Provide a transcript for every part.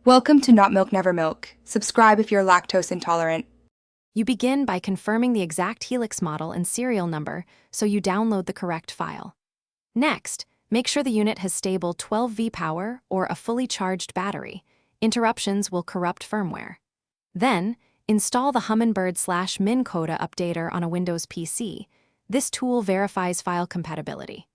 Welcome to Not Milk Never Milk. Subscribe if you're lactose intolerant. You begin by confirming the exact Helix model and serial number so you download the correct file. Next, make sure the unit has stable 12V power or a fully charged battery. Interruptions will corrupt firmware. Then, install the Humminbird/Min Coda updater on a Windows PC. This tool verifies file compatibility.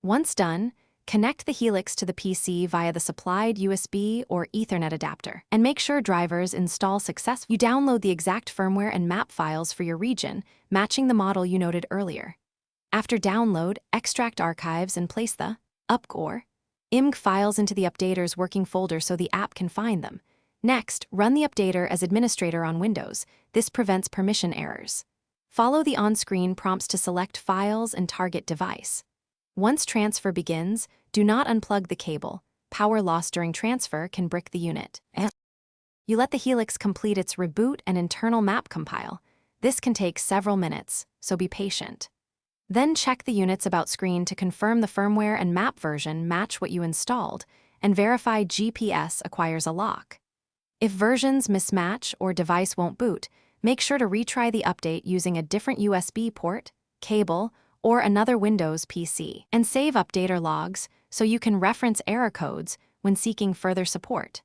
Once done, connect the Helix to the PC via the supplied USB or Ethernet adapter, and make sure drivers install successfully. You download the exact firmware and map files for your region, matching the model you noted earlier. After download, extract archives and place the UPG or IMG files into the updater's working folder so the app can find them. Next, run the updater as administrator on Windows. This prevents permission errors. Follow the on-screen prompts to select files and target device. Once transfer begins, do not unplug the cable. Power loss during transfer can brick the unit. You let the Helix complete its reboot and internal map compile. This can take several minutes, so be patient. Then check the unit's About screen to confirm the firmware and map version match what you installed, and verify GPS acquires a lock. If versions mismatch or device won't boot, make sure to retry the update using a different USB port, cable, or another Windows PC, and save updater logs so you can reference error codes when seeking further support.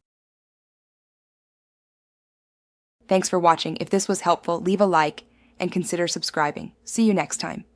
Thanks for watching. If this was helpful, leave a like and consider subscribing. See you next time.